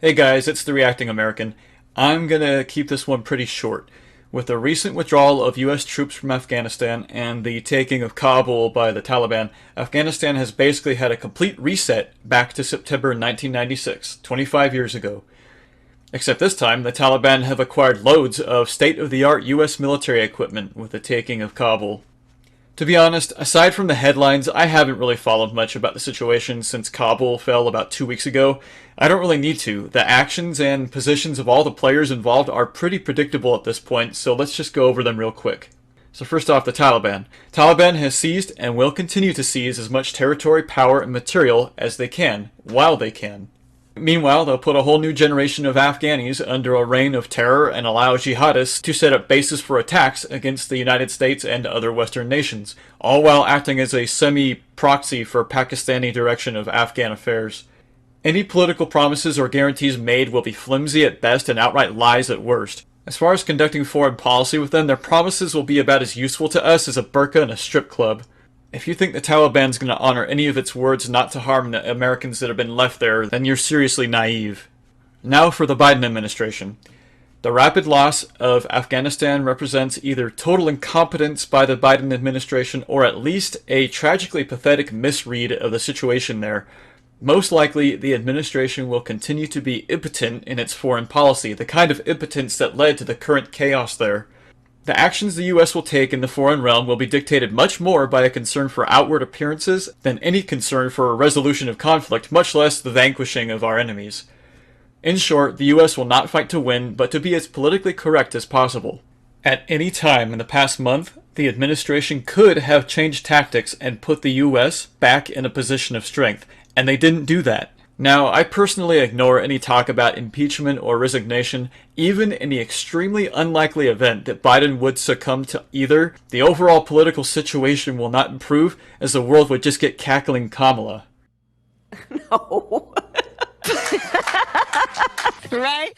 Hey guys, it's the Reacting American. I'm gonna keep this one pretty short. With the recent withdrawal of US troops from Afghanistan and the taking of Kabul by the Taliban, Afghanistan has basically had a complete reset back to September 1996, 25 years ago. Except this time, the Taliban have acquired loads of state-of-the-art US military equipment with the taking of Kabul. To be honest, aside from the headlines, I haven't really followed much about the situation since Kabul fell about 2 weeks ago. I don't really need to. The actions and positions of all the players involved are pretty predictable at this point, so let's just go over them real quick. So first off, the Taliban. Taliban has seized and will continue to seize as much territory, power, and material as they can, while they can. Meanwhile, they'll put a whole new generation of Afghanis under a reign of terror and allow jihadists to set up bases for attacks against the United States and other Western nations, all while acting as a semi-proxy for Pakistani direction of Afghan affairs. Any political promises or guarantees made will be flimsy at best and outright lies at worst. As far as conducting foreign policy with them, their promises will be about as useful to us as a burqa in a strip club. If you think the Taliban's going to honor any of its words not to harm the Americans that have been left there, then you're seriously naive. Now for the Biden administration. The rapid loss of Afghanistan represents either total incompetence by the Biden administration or at least a tragically pathetic misread of the situation there. Most likely, the administration will continue to be impotent in its foreign policy, the kind of impotence that led to the current chaos there. The actions the US will take in the foreign realm will be dictated much more by a concern for outward appearances than any concern for a resolution of conflict, much less the vanquishing of our enemies. In short, the US will not fight to win, but to be as politically correct as possible. At any time in the past month, the administration could have changed tactics and put the US back in a position of strength, and they didn't do that. Now, I personally ignore any talk about impeachment or resignation. Even in the extremely unlikely event that Biden would succumb to either, the overall political situation will not improve as the world would just get cackling Kamala. No. Right?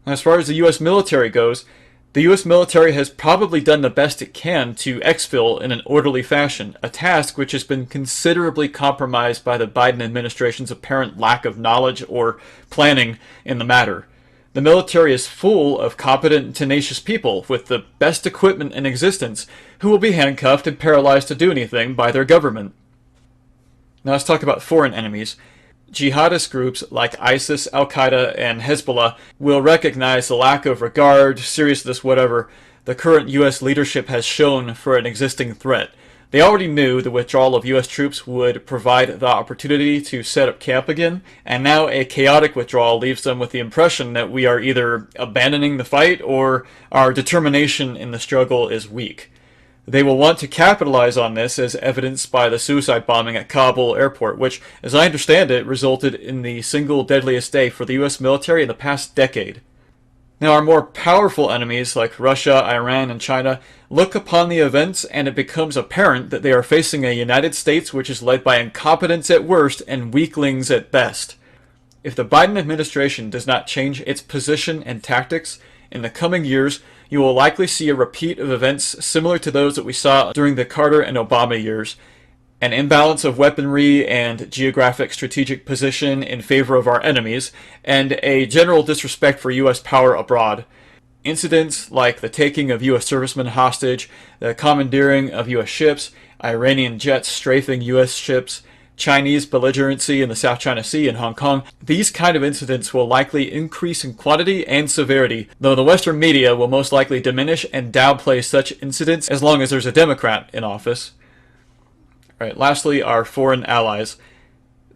As far as the US military goes, the US military has probably done the best it can to exfil in an orderly fashion, a task which has been considerably compromised by the Biden administration's apparent lack of knowledge or planning in the matter. The military is full of competent and tenacious people with the best equipment in existence who will be handcuffed and paralyzed to do anything by their government. Now let's talk about foreign enemies. Jihadist groups like ISIS, Al-Qaeda, and Hezbollah will recognize the lack of regard, seriousness, whatever, the current US leadership has shown for an existing threat. They already knew the withdrawal of US troops would provide the opportunity to set up camp again, and now a chaotic withdrawal leaves them with the impression that we are either abandoning the fight or our determination in the struggle is weak. They will want to capitalize on this as evidenced by the suicide bombing at Kabul airport, which, as I understand it, resulted in the single deadliest day for the US military in the past decade. Now, our more powerful enemies like Russia, Iran, and China look upon the events and it becomes apparent that they are facing a United States which is led by incompetence at worst and weaklings at best. If the Biden administration does not change its position and tactics in the coming years, you will likely see a repeat of events similar to those that we saw during the Carter and Obama years. An imbalance of weaponry and geographic strategic position in favor of our enemies, and a general disrespect for US power abroad. Incidents like the taking of US servicemen hostage, the commandeering of US ships, Iranian jets strafing US ships, Chinese belligerency in the South China Sea and Hong Kong, these kind of incidents will likely increase in quantity and severity, though the Western media will most likely diminish and downplay such incidents as long as there's a Democrat in office. Alright, lastly, our foreign allies.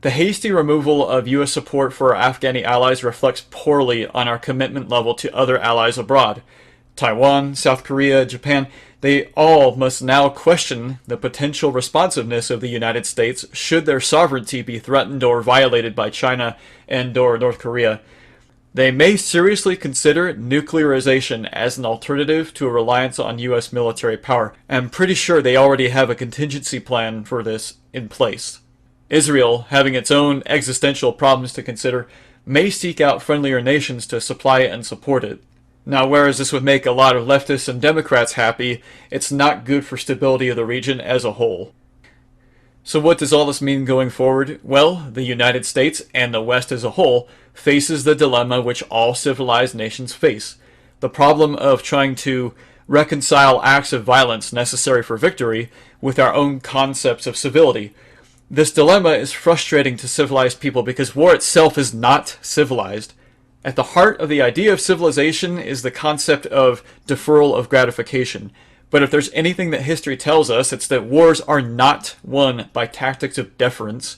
The hasty removal of US support for our Afghani allies reflects poorly on our commitment level to other allies abroad. Taiwan, South Korea, Japan, they all must now question the potential responsiveness of the United States should their sovereignty be threatened or violated by China and/or North Korea. They may seriously consider nuclearization as an alternative to a reliance on US military power. I'm pretty sure they already have a contingency plan for this in place. Israel, having its own existential problems to consider, may seek out friendlier nations to supply it and support it. Now, whereas this would make a lot of leftists and Democrats happy, it's not good for stability of the region as a whole. So what does all this mean going forward? Well, the United States and the West as a whole faces the dilemma which all civilized nations face. The problem of trying to reconcile acts of violence necessary for victory with our own concepts of civility. This dilemma is frustrating to civilized people because war itself is not civilized. At the heart of the idea of civilization is the concept of deferral of gratification. But if there's anything that history tells us, it's that wars are not won by tactics of deference.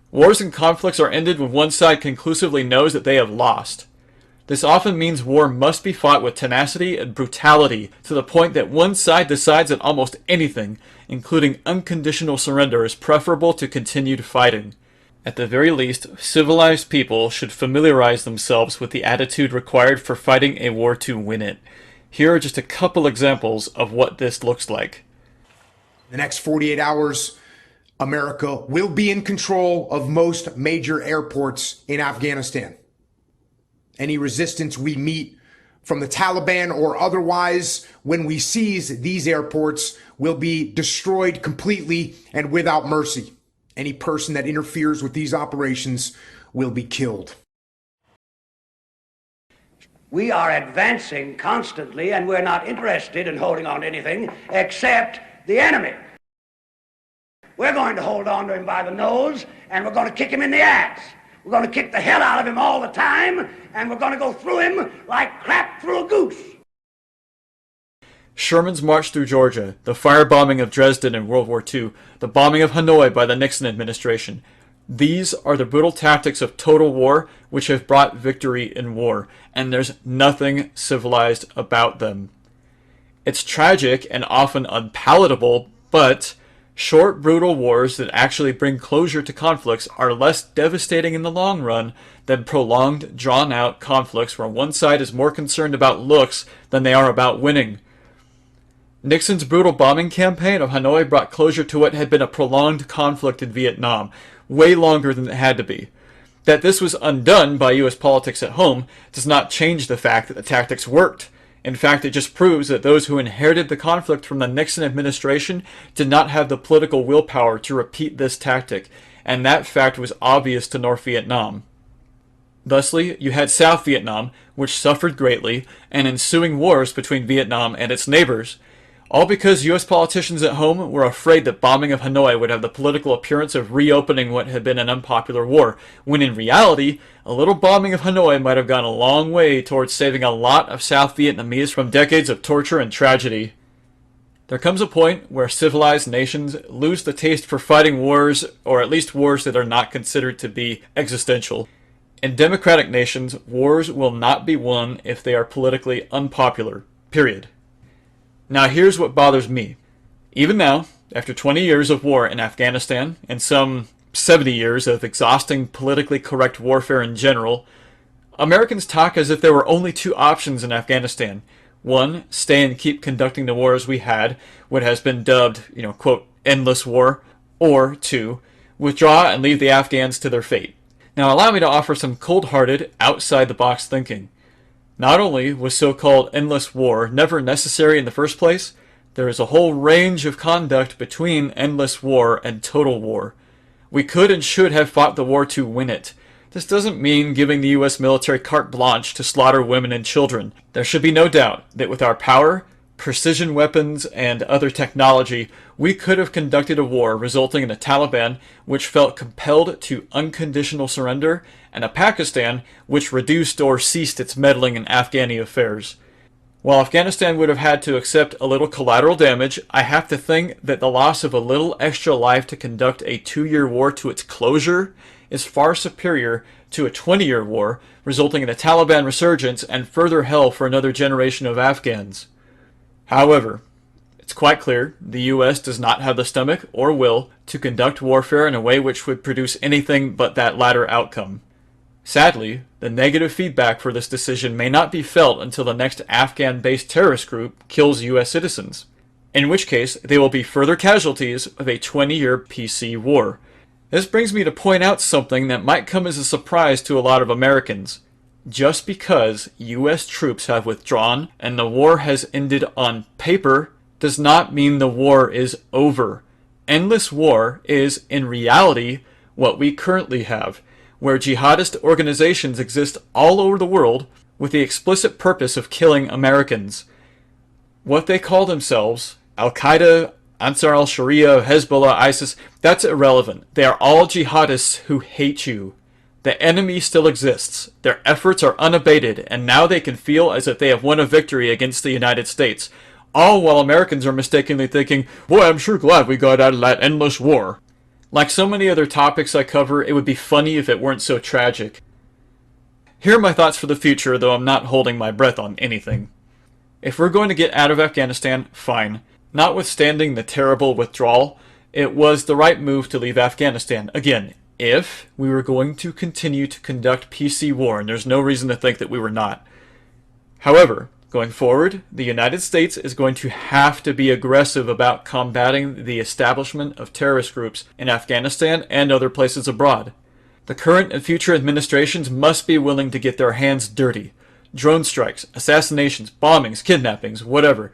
Wars and conflicts are ended when one side conclusively knows that they have lost. This often means war must be fought with tenacity and brutality to the point that one side decides that almost anything, including unconditional surrender, is preferable to continued fighting. At the very least, civilized people should familiarize themselves with the attitude required for fighting a war to win it. Here are just a couple examples of what this looks like. The next 48 hours, America will be in control of most major airports in Afghanistan. Any resistance we meet from the Taliban or otherwise when we seize these airports will be destroyed completely and without mercy. Any person that interferes with these operations will be killed. We are advancing constantly, and we're not interested in holding on to anything except the enemy. We're going to hold on to him by the nose, and we're going to kick him in the ass. We're going to kick the hell out of him all the time, and we're going to go through him like crap through a goose. Sherman's march through Georgia, the firebombing of Dresden in World War II, the bombing of Hanoi by the Nixon administration. These are the brutal tactics of total war which have brought victory in war, and there's nothing civilized about them. It's tragic and often unpalatable, but short, brutal wars that actually bring closure to conflicts are less devastating in the long run than prolonged, drawn-out conflicts where one side is more concerned about looks than they are about winning. Nixon's brutal bombing campaign of Hanoi brought closure to what had been a prolonged conflict in Vietnam, way longer than it had to be. That this was undone by U.S. politics at home does not change the fact that the tactics worked. In fact, it just proves that those who inherited the conflict from the Nixon administration did not have the political willpower to repeat this tactic, and that fact was obvious to North Vietnam. Thusly, you had South Vietnam, which suffered greatly, and ensuing wars between Vietnam and its neighbors, all because U.S. politicians at home were afraid that bombing of Hanoi would have the political appearance of reopening what had been an unpopular war, when in reality, a little bombing of Hanoi might have gone a long way towards saving a lot of South Vietnamese from decades of torture and tragedy. There comes a point where civilized nations lose the taste for fighting wars, or at least wars that are not considered to be existential. In democratic nations, wars will not be won if they are politically unpopular. Period. Now here's what bothers me. Even now, after 20 years of war in Afghanistan, and some 70 years of exhausting politically correct warfare in general, Americans talk as if there were only two options in Afghanistan. One, stay and keep conducting the war as we had, what has been dubbed, quote, endless war. Or two, withdraw and leave the Afghans to their fate. Now allow me to offer some cold-hearted, outside-the-box thinking. Not only was so-called endless war never necessary in the first place, there is a whole range of conduct between endless war and total war. We could and should have fought the war to win it. This doesn't mean giving the U.S. military carte blanche to slaughter women and children. There should be no doubt that with our power, precision weapons, and other technology, we could have conducted a war resulting in a Taliban which felt compelled to unconditional surrender, and a Pakistan which reduced or ceased its meddling in Afghani affairs. While Afghanistan would have had to accept a little collateral damage, I have to think that the loss of a little extra life to conduct a 2-year war to its closure is far superior to a 20-year war, resulting in a Taliban resurgence and further hell for another generation of Afghans. However, it's quite clear the U.S. does not have the stomach or will to conduct warfare in a way which would produce anything but that latter outcome. Sadly, the negative feedback for this decision may not be felt until the next Afghan-based terrorist group kills U.S. citizens, in which case they will be further casualties of a 20-year PC war. This brings me to point out something that might come as a surprise to a lot of Americans. Just because U.S. troops have withdrawn and the war has ended on paper does not mean the war is over. Endless war is, in reality, what we currently have, where jihadist organizations exist all over the world with the explicit purpose of killing Americans. What they call themselves, Al-Qaeda, Ansar al-Sharia, Hezbollah, ISIS, that's irrelevant. They are all jihadists who hate you. The enemy still exists. Their efforts are unabated, and now they can feel as if they have won a victory against the United States. All while Americans are mistakenly thinking, boy, I'm sure glad we got out of that endless war. Like so many other topics I cover, it would be funny if it weren't so tragic. Here are my thoughts for the future, though I'm not holding my breath on anything. If we're going to get out of Afghanistan, fine. Notwithstanding the terrible withdrawal, it was the right move to leave Afghanistan. Again, if we were going to continue to conduct PC war, and there's no reason to think that we were not. However, going forward, the United States is going to have to be aggressive about combating the establishment of terrorist groups in Afghanistan and other places abroad. The current and future administrations must be willing to get their hands dirty. Drone strikes, assassinations, bombings, kidnappings, whatever.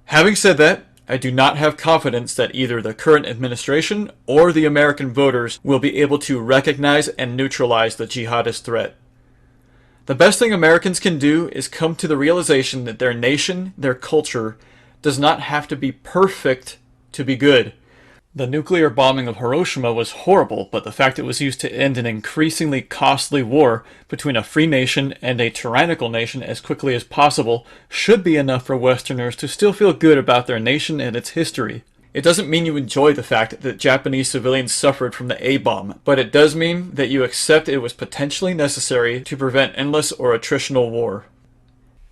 Having said that, I do not have confidence that either the current administration or the American voters will be able to recognize and neutralize the jihadist threat. The best thing Americans can do is come to the realization that their nation, their culture, does not have to be perfect to be good. The nuclear bombing of Hiroshima was horrible, but the fact it was used to end an increasingly costly war between a free nation and a tyrannical nation as quickly as possible should be enough for Westerners to still feel good about their nation and its history. It doesn't mean you enjoy the fact that Japanese civilians suffered from the A-bomb, but it does mean that you accept it was potentially necessary to prevent endless or attritional war.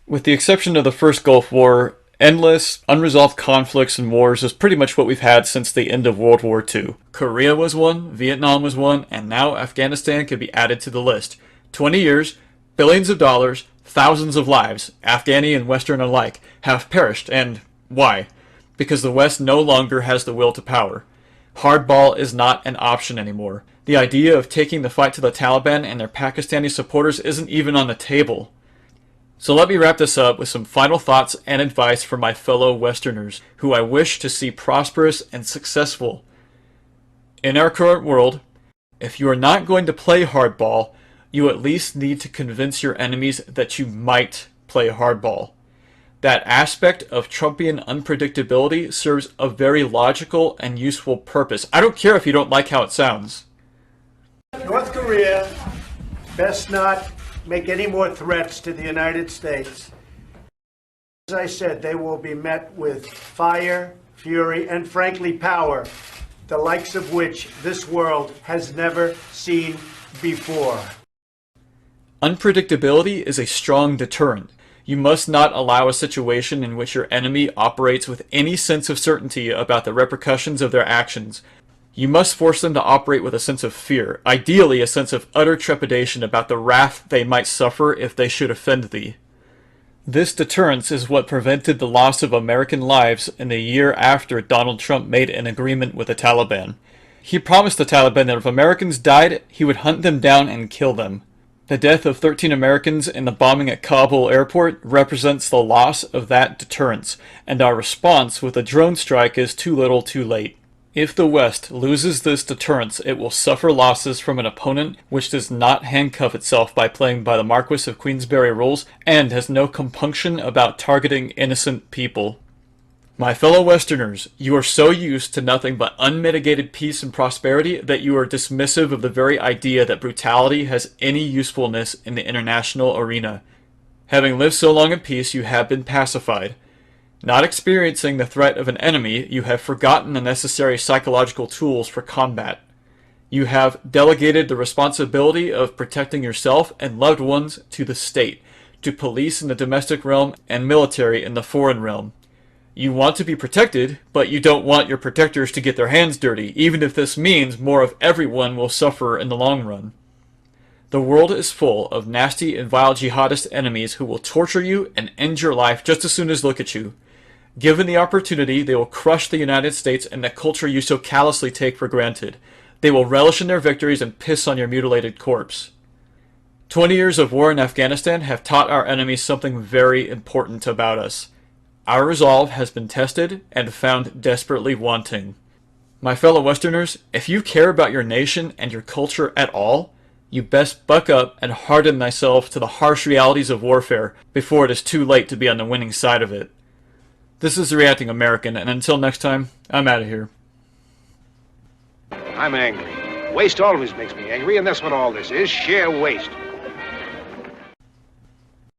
With the exception of the first Gulf War, endless, unresolved conflicts and wars is pretty much what we've had since the end of World War II. Korea was one, Vietnam was one, and now Afghanistan could be added to the list. 20 years, billions of dollars, thousands of lives, Afghani and Western alike, have perished, and why? Because the West no longer has the will to power. Hardball is not an option anymore. The idea of taking the fight to the Taliban and their Pakistani supporters isn't even on the table. So let me wrap this up with some final thoughts and advice for my fellow Westerners, who I wish to see prosperous and successful. In our current world, if you are not going to play hardball, you at least need to convince your enemies that you might play hardball. That aspect of Trumpian unpredictability serves a very logical and useful purpose. I don't care if you don't like how it sounds. North Korea best not make any more threats to the United States. As I said, they will be met with fire, fury, and frankly power, the likes of which this world has never seen before. Unpredictability is a strong deterrent. You must not allow a situation in which your enemy operates with any sense of certainty about the repercussions of their actions. You must force them to operate with a sense of fear, ideally a sense of utter trepidation about the wrath they might suffer if they should offend thee. This deterrence is what prevented the loss of American lives in the year after Donald Trump made an agreement with the Taliban. He promised the Taliban that if Americans died, he would hunt them down and kill them. The death of 13 Americans in the bombing at Kabul airport represents the loss of that deterrence, and our response with a drone strike is too little too late. If the West loses this deterrence, it will suffer losses from an opponent which does not handcuff itself by playing by the Marquis of Queensberry rules and has no compunction about targeting innocent people. My fellow Westerners, you are so used to nothing but unmitigated peace and prosperity that you are dismissive of the very idea that brutality has any usefulness in the international arena. Having lived so long in peace, you have been pacified. Not experiencing the threat of an enemy, you have forgotten the necessary psychological tools for combat. You have delegated the responsibility of protecting yourself and loved ones to the state, to police in the domestic realm and military in the foreign realm. You want to be protected, but you don't want your protectors to get their hands dirty, even if this means more of everyone will suffer in the long run. The world is full of nasty and vile jihadist enemies who will torture you and end your life just as soon as look at you. Given the opportunity, they will crush the United States and the culture you so callously take for granted. They will relish in their victories and piss on your mutilated corpse. 20 years of war in Afghanistan have taught our enemies something very important about us. Our resolve has been tested and found desperately wanting. My fellow Westerners, if you care about your nation and your culture at all, you best buck up and harden thyself to the harsh realities of warfare before it is too late to be on the winning side of it. This is the Reacting American, and until next time, I'm out of here. I'm angry. Waste always makes me angry, and that's what all this is, sheer waste.